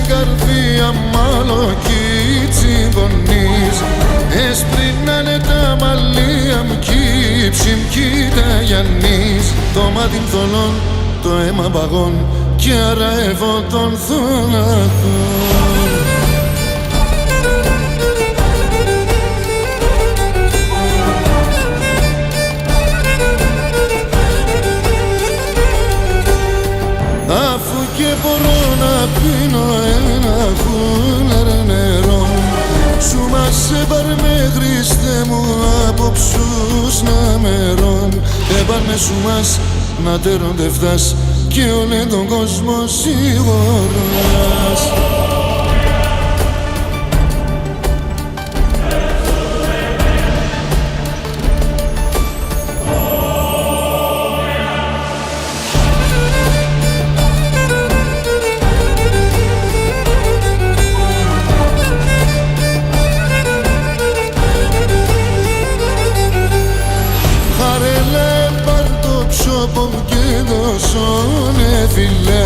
καρδία μαλοκίτσι πονείς. Έσπρινανε τα μαλλία μου κύψιμ κοίτα Γιάννης. Το μάτι θολών, το αίμα παγών κι αρεύω τον θάνατον. Αφού και μπορώ να πίνω ένα κούλερ νερό, σου μας έπαρ με Χριστέ μου απόψους να μερών. Έπαρ με σου μας να τέρονται φτάς και όλε τον κόσμο σιγοράς. Και δώσουνε φιλέ,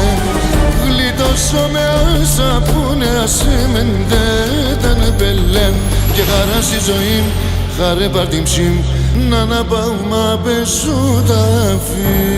γλιτώσω με άσα που νεάσαι μεντέταν πελέν. Και χαρά στη ζωή, χαρέ πάρ' την ψήμ, να αναπάω μα πέσου τα φύλλα.